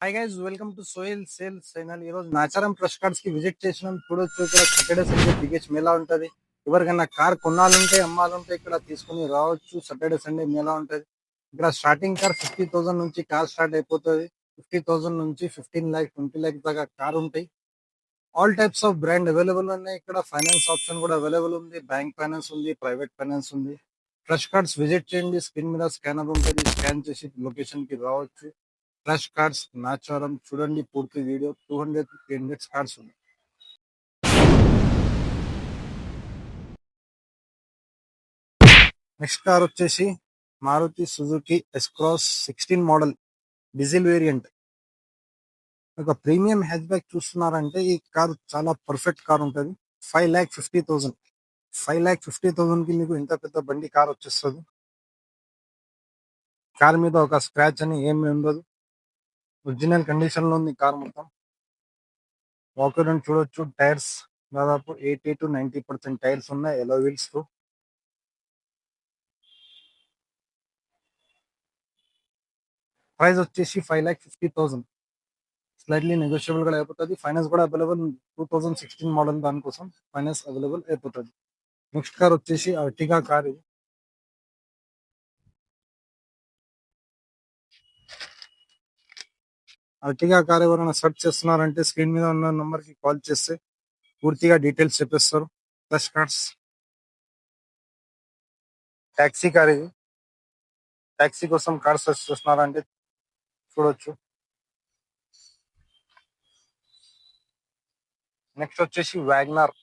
Hi guys, welcome to Soyal sales channel. ఈ రోజు Nacharam trust cars కి విజిట్ చేసినాం. చూడొచ్చు, ఇక్కడ సాటర్డే సండే బిగ్గెస్ట్ మేళా ఉంటది. ఎవరికైనా కార్ కొనాలంటే అమ్మాలంటే ఇక్కడ తీసుకుని రావచ్చు. సాటర్డే సండే మేళా ఉంటది. ఇక్కడ స్టార్టింగ్ కార్ 50,000 నుంచి కార్ స్టార్ట్ అయిపోతుంది. 50,000 నుంచి 15 లాక్ 20 లాక్ దాకా కార్ ఉంటాయి. All types of brand available ఉన్నాయి. ఇక్కడ ఫైనాన్స్ ఆప్షన్ కూడా అవైలబుల్ ఉంది. బ్యాంక్ ఫైనాన్స్ ఉంది, ప్రైవేట్ ఫైనాన్స్ ఉంది. ట్రస్ట్ కార్డ్స్ విజిట్ చేయండి. స్క్రీన్ మీద స్కానర్ ఉంటుంది, స్కాన్ చేసి లొకేషన్ కి రావచ్చు. ఫ్లాష్ కార్డ్స్ నాచారం చూడండి. పూర్తి వీడియో 200 కార్డ్స్ ఉన్నాయి. నెక్స్ట్ కార్ వచ్చేసి Maruti Suzuki S Cross 16 model diesel variant. ఒక ప్రీమియం హ్యాచ్ బ్యాక్ చూస్తున్నారంటే ఈ కార్ చాలా పర్ఫెక్ట్ కార్ ఉంటుంది. 5,50,000 5,50,000 కి మీకు ఇంత పెద్ద బండి కార్ వచ్చేస్తుంది. కార్ మీద ఒక స్క్రాచ్ అని ఏమి ఉండదు. ఒరిజినల్ కండిషన్ లో ఉంది కార్ మొత్తం. వాకర్ చూడొచ్చు. టైర్స్ దాదాపు 80 to 90% టైర్స్ ఉన్నాయి, ఎలో వీల్స్ తో. ప్రైస్ వచ్చేసి 5,50,000. స్లైట్లీ నెగోషియబుల్ గా అయిపోతుంది. ఫైనాన్స్ కూడా అవైలబుల్. 2016 మోడల్ దానికోసం ఫైనాన్స్ అవైలబుల్ అయిపోతుంది. నెక్స్ట్ కార్ వచ్చేసి అర్టిగా కార్. ఇది అర్టిగా కార్ ఎవరైనా సెర్చ్ చేస్తున్నారంటే స్క్రీన్ మీద ఉన్న నంబర్ కి కాల్ చేస్తే పూర్తిగా డీటెయిల్స్ చెప్పేస్తారు. Plus cards taxi car. ఇది టాక్సీ కోసం కార్ సెర్చ్ చేస్తున్నారంటే చూడొచ్చు. నెక్స్ట్ వచ్చేసి వ్యాగ్నార్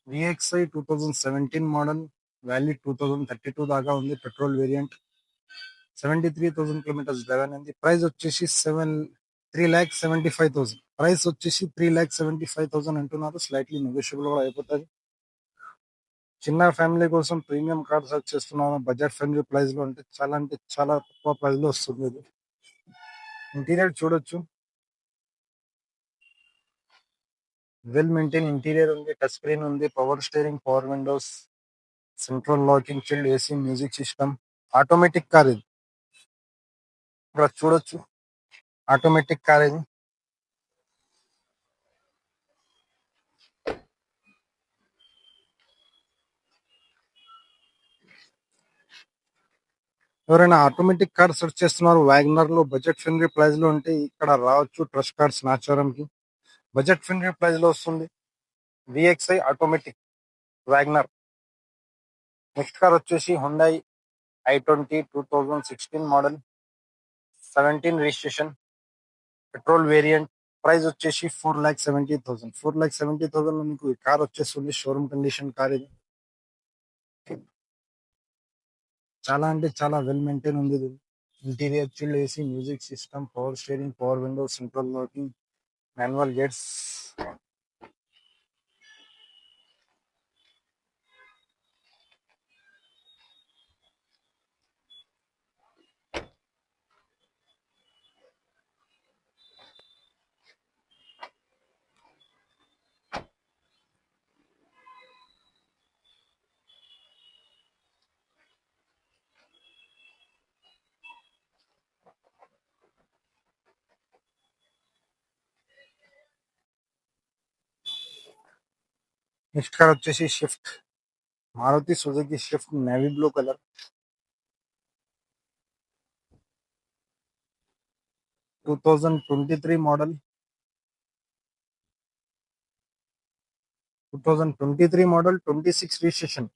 విఎక్స్ఐ 2017 మోడల్, వ్యాలిడ్ 2032 దాకా ఉంది. Petrol variant. 73,000 కిలోమీటర్స్ డ్రైవన్ అయింది. ప్రైస్ వచ్చేసి 3,75,000. ప్రైస్ వచ్చేసి 3,75,000 అంటున్నారు. స్లైట్లీ నెగోషియబుల్ కూడా అయిపోతుంది. చిన్న ఫ్యామిలీ కోసం ప్రీమియం కార్ సెర్చ్ చేస్తున్నాను బడ్జెట్ ఫ్రెండ్లీ ప్రైస్ లో అంటే చాలా తక్కువ ప్రైస్ లో వస్తుంది. ఇది ఇంటీరియర్ చూడొచ్చు. వెల్ మెయింటైన్ ఇంటీరియర్ ఉంది. టచ్ స్క్రీన్ ఉంది, power steering, power windows, central locking, chilled AC, music system. Automatic car ఇది. ఇక్కడ చూడొచ్చు, ఆటోమేటిక్ కార్ ఇది. ఎవరైనా ఆటోమేటిక్ కార్ సెర్చ్ చేస్తున్నారు వ్యాగనర్ లో బడ్జెట్ ఫ్రెండ్లీ ప్రైస్ లో ఉంటే ఇక్కడ రావచ్చు. ట్రస్ట్ కార్డ్స్ నాచారం కి బడ్జెట్ ఫ్రెండ్లీ ప్రైస్ లో వస్తుంది. VXI automatic Wagon R. Next car వచ్చేసి Hyundai i20 2016 model, 17 registration, petrol variant. Price వచ్చేసి 4,70,000. 4,70,000 లో మీకు ఈ కార్ వచ్చేస్తుంది. షోరూమ్ కండిషన్ కార్ ఇది. చాలా అంటే చాలా వెల్ మెయింటైన్ ఉంది ఇది. Interior chilled AC, music system, power steering, power windows, central locking, manual gates. Next car వచ్చేసి Swift, Maruti Suzuki Swift navy blue colour. 2023 model. 26 registration.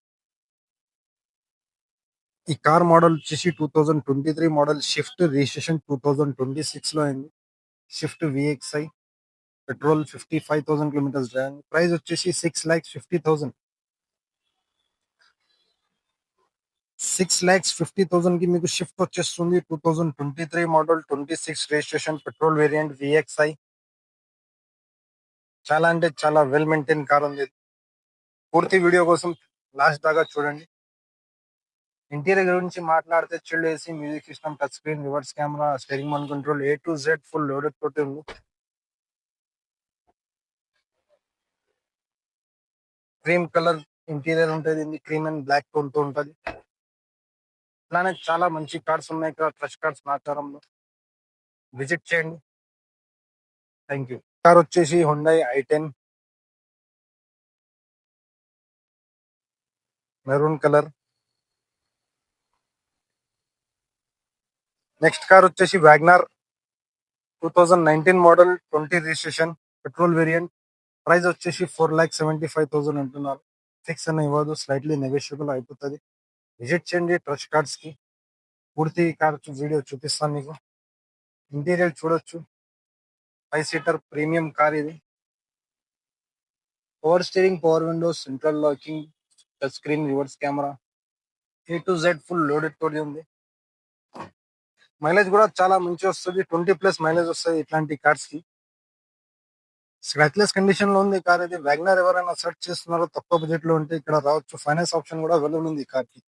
ఈ కార్ మోడల్ వచ్చేసి 2023 మోడల్ షిఫ్ట్, రిజిస్ట్రేషన్ 2026 లో అయింది. Swift VXI, petrol, 55,000 kilometres drive. Price వచ్చేసి 6,50,000. 6,50,000 కి మీకు Swift వచ్చేస్తుంది. 2023 model, 26 registration, petrol variant, VXI. చాలా అంటే చాలా వెల్ మెయింటైన్ కార్ ఉంది. పూర్తి వీడియో కోసం లాస్ట్ దాకా చూడండి. ఇంటీరియర్ గురించి మాట్లాడితే chilled AC, music system, touch screen, reverse camera, steering mount control, A to Z full loaded తోటి ఉంది. క్రీమ్ కలర్ ఇంటీరియర్ ఉంటుంది. క్రీమ్ అండ్ బ్లాక్ టోన్ తో ఉంటుంది. అలానే చాలా మంచి కార్డ్స్ ఉన్నాయి ఇక్కడ ట్రస్ట్ కార్డ్స్ నాచారంలో. విజిట్ చేయండి. Thank you. కార్ వచ్చేసి Hyundai i10 maroon colour. Next car వచ్చేసి వ్యాగ్నార్ 2019 model 20 registration petrol variant. Price వచ్చేసి 4,75,000 అంటున్నారు. ఫిక్స్ అని ఇవ్వదు, స్లైట్లీ నెగోషియబుల్ అయిపోతుంది. విజిట్ చేయండి ట్రస్ట్ కార్డ్స్ కి. పూర్తి కార్ వీడియో చూపిస్తాను మీకు. ఇంటీరియర్ చూడొచ్చు. 5 సీటర్ ప్రీమియం కార్ ఇది. Power steering, power windows, central locking, touch screen, reverse camera, A to Z full loaded తోటి ఉంది. మైలేజ్ కూడా చాలా మంచి వస్తుంది, 20+ మైలేజ్ వస్తుంది ఇట్లాంటి కార్స్ కి. స్క్రాచ్లెస్ కండిషన్ లో ఉంది కార్ ఇది. వ్యాగ్నర్ ఎవరైనా సెర్చ్ చేస్తున్నారో తక్కువ బడ్జెట్ లో ఉంటే ఇక్కడ రావచ్చు. ఫైనాన్స్ ఆప్షన్ కూడా అవైలబుల్ ఉంది ఈ కార్ కి.